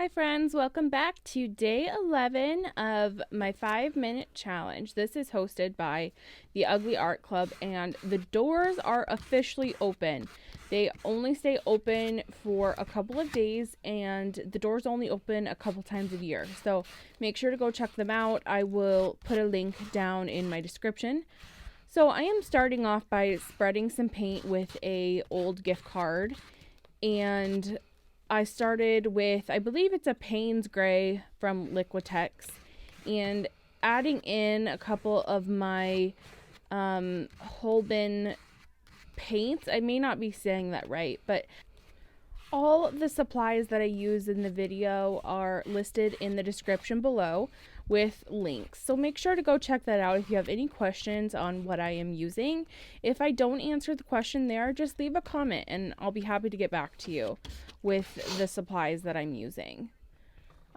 Hi friends, welcome back to day 11 of my 5-minute challenge. This is hosted by the Ugly Art Club and the doors are officially open. They only stay open for a couple of days and the doors only open a couple times a year. So make sure to go check them out. I will put a link down in my description. So I am starting off by spreading some paint with a old gift card, and I started with, I believe it's a Payne's Gray from Liquitex, and adding in a couple of my Holben paints. I may not be saying that right, but all the supplies that I use in the video are listed in the description below with links. So make sure to go check that out if you have any questions on what I am using. If I don't answer the question there, just leave a comment and I'll be happy to get back to you with the supplies that I'm using.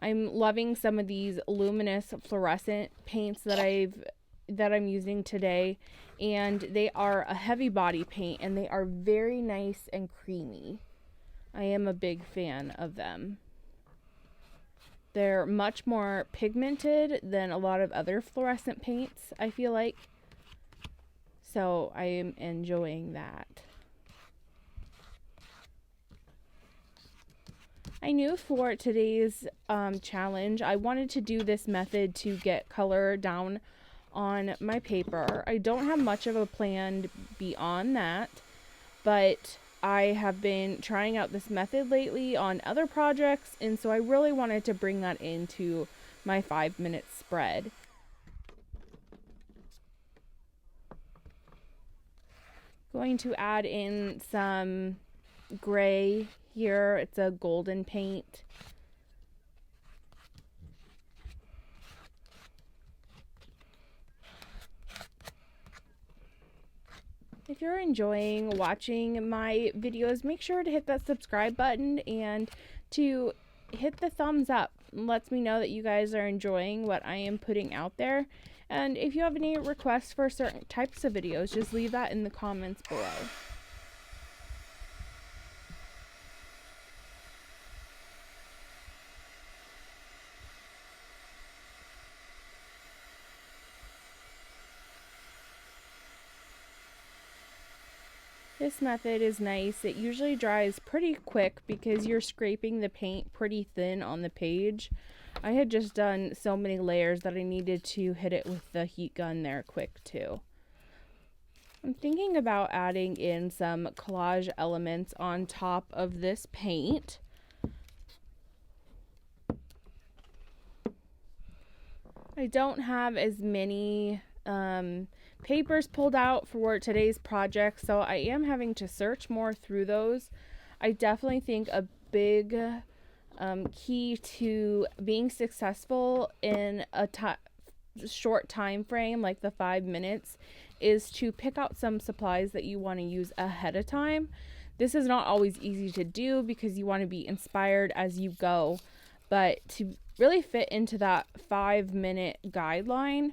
I'm loving some of these luminous fluorescent paints that I'm using today, and they are a heavy body paint and they are very nice and creamy. I am a big fan of them. They're much more pigmented than a lot of other fluorescent paints, I feel like. So I am enjoying that. I knew for today's challenge, I wanted to do this method to get color down on my paper. I don't have much of a plan beyond that, but I have been trying out this method lately on other projects, and so I really wanted to bring that into my 5-minute spread. Going to add in some gray here. It's a golden paint. If you're enjoying watching my videos, make sure to hit that subscribe button and to hit the thumbs up. It lets me know that you guys are enjoying what I am putting out there. And if you have any requests for certain types of videos, just leave that in the comments below. This method is nice. It usually dries pretty quick because you're scraping the paint pretty thin on the page. I had just done so many layers that I needed to hit it with the heat gun there quick too. I'm thinking about adding in some collage elements on top of this paint. I don't have as many papers pulled out for today's project, so I am having to search more through those. I definitely think a big key to being successful in a short time frame like the 5 minutes is to pick out some supplies that you want to use ahead of time. This is not always easy to do because you want to be inspired as you go, but to really fit into that 5-minute guideline,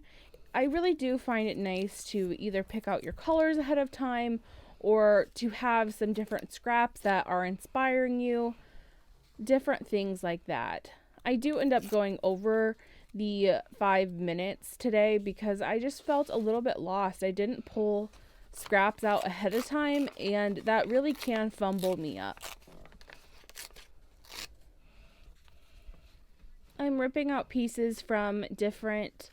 I really do find it nice to either pick out your colors ahead of time or to have some different scraps that are inspiring you, different things like that. I do end up going over the 5 minutes today because I just felt a little bit lost. I didn't pull scraps out ahead of time, and that really can fumble me up. I'm ripping out pieces from different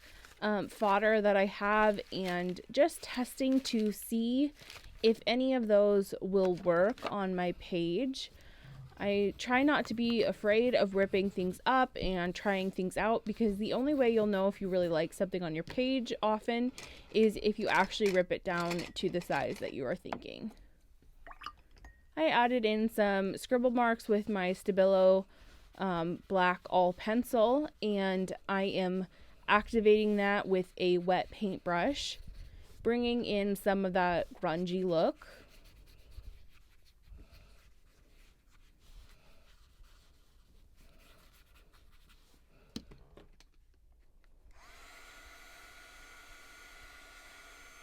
fodder that I have and just testing to see if any of those will work on my page. I try not to be afraid of ripping things up and trying things out, because the only way you'll know if you really like something on your page often is if you actually rip it down to the size that you are thinking. I added in some scribble marks with my Stabilo black all pencil, and I am activating that with a wet paintbrush, bringing in some of that grungy look.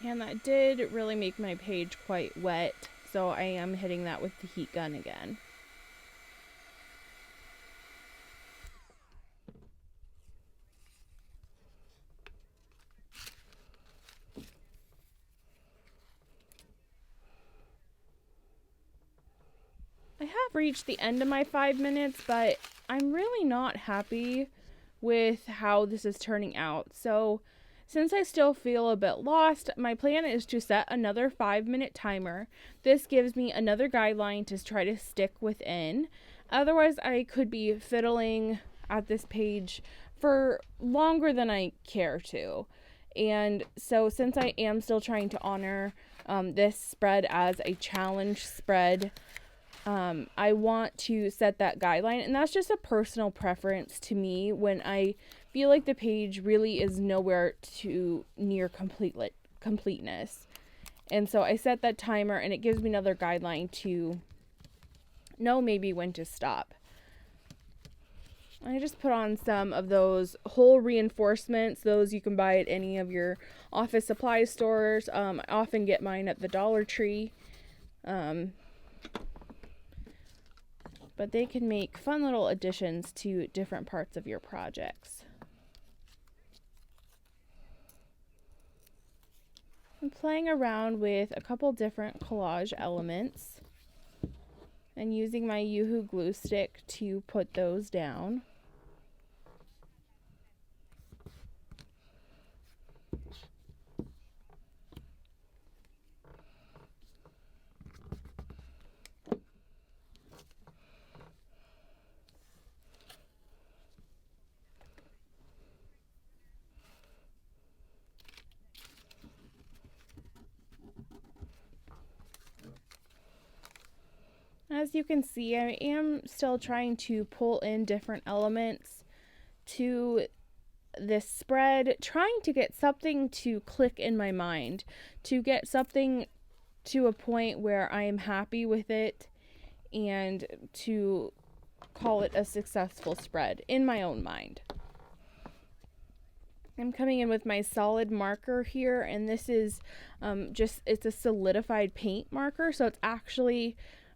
And that did really make my page quite wet, so I am hitting that with the heat gun again. reached the end of my 5 minutes, but I'm really not happy with how this is turning out. So since I still feel a bit lost, my plan is to set another 5-minute timer. This gives me another guideline to try to stick within. Otherwise, I could be fiddling at this page for longer than I care to. And so since I am still trying to honor this spread as a challenge spread, I want to set that guideline, and that's just a personal preference to me when I feel like the page really is nowhere to near completeness. And so I set that timer, and it gives me another guideline to know maybe when to stop. I just put on some of those hole reinforcements. Those you can buy at any of your office supply stores. I often get mine at the Dollar Tree. But they can make fun little additions to different parts of your projects. I'm playing around with a couple different collage elements and using my Yoo-Hoo glue stick to put those down. As you can see, I am still trying to pull in different elements to this spread, trying to get something to click in my mind, to get something to a point where I am happy with it and to call it a successful spread in my own mind. I'm coming in with my solid marker here, and this is it's a solidified paint marker, so it's actually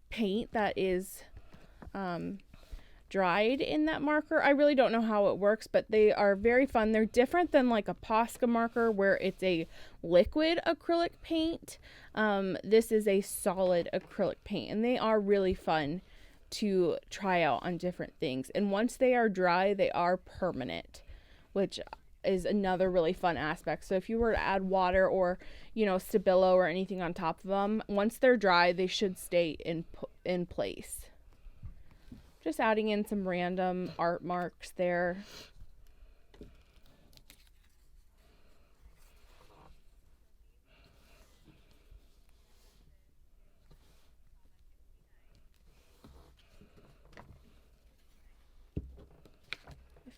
paint that is dried in that marker. I really don't know how it works, but they are very fun. They're different than like a Posca marker where it's a liquid acrylic paint. This is a solid acrylic paint, and they are really fun to try out on different things. And once they are dry, they are permanent, which is another really fun aspect. So if you were to add water or, Stabilo or anything on top of them, once they're dry, they should stay in place. Just adding in some random art marks there.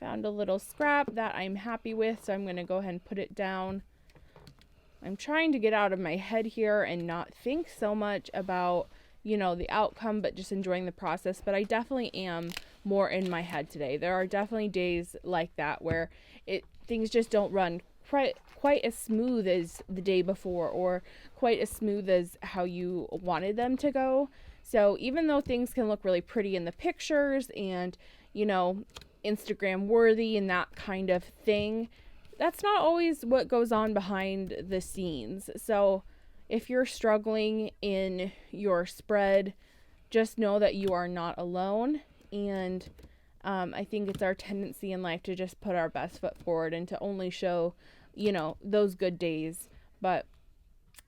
Found a little scrap that I'm happy with, so I'm going to go ahead and put it down. I'm trying to get out of my head here and not think so much about, the outcome, but just enjoying the process. But I definitely am more in my head today. There are definitely days like that where things just don't run quite as smooth as the day before, or quite as smooth as how you wanted them to go. So even though things can look really pretty in the pictures and, Instagram worthy and that kind of thing, that's not always what goes on behind the scenes. So if you're struggling in your spread, just know that you are not alone. And I think it's our tendency in life to just put our best foot forward and to only show, those good days. But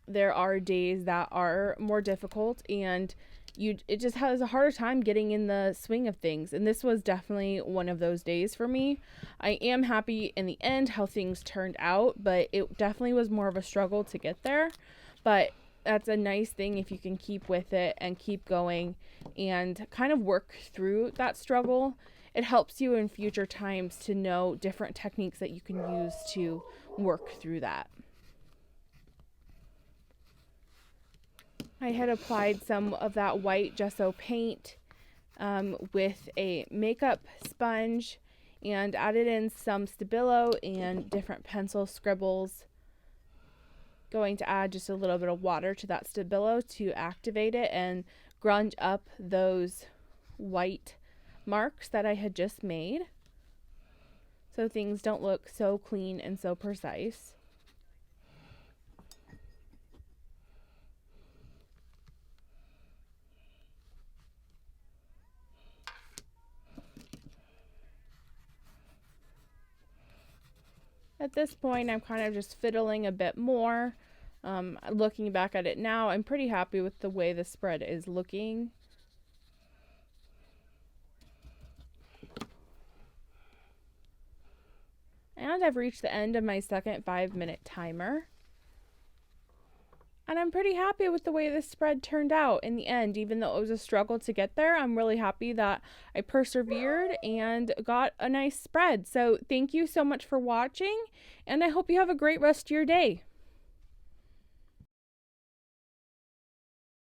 there are days that are more difficult, and it just has a harder time getting in the swing of things. And this was definitely one of those days for me. I am happy in the end how things turned out, but it definitely was more of a struggle to get there. But that's a nice thing if you can keep with it and keep going and kind of work through that struggle. It helps you in future times to know different techniques that you can use to work through that. I had applied some of that white gesso paint with a makeup sponge and added in some Stabilo and different pencil scribbles. Going to add just a little bit of water to that Stabilo to activate it and grunge up those white marks that I had just made, so things don't look so clean and so precise. at this point, I'm kind of just fiddling a bit more. Looking back at it now, I'm pretty happy with the way the spread is looking. And I've reached the end of my second 5-minute timer. And I'm pretty happy with the way this spread turned out in the end. Even though it was a struggle to get there, I'm really happy that I persevered and got a nice spread. So thank you so much for watching, and I hope you have a great rest of your day.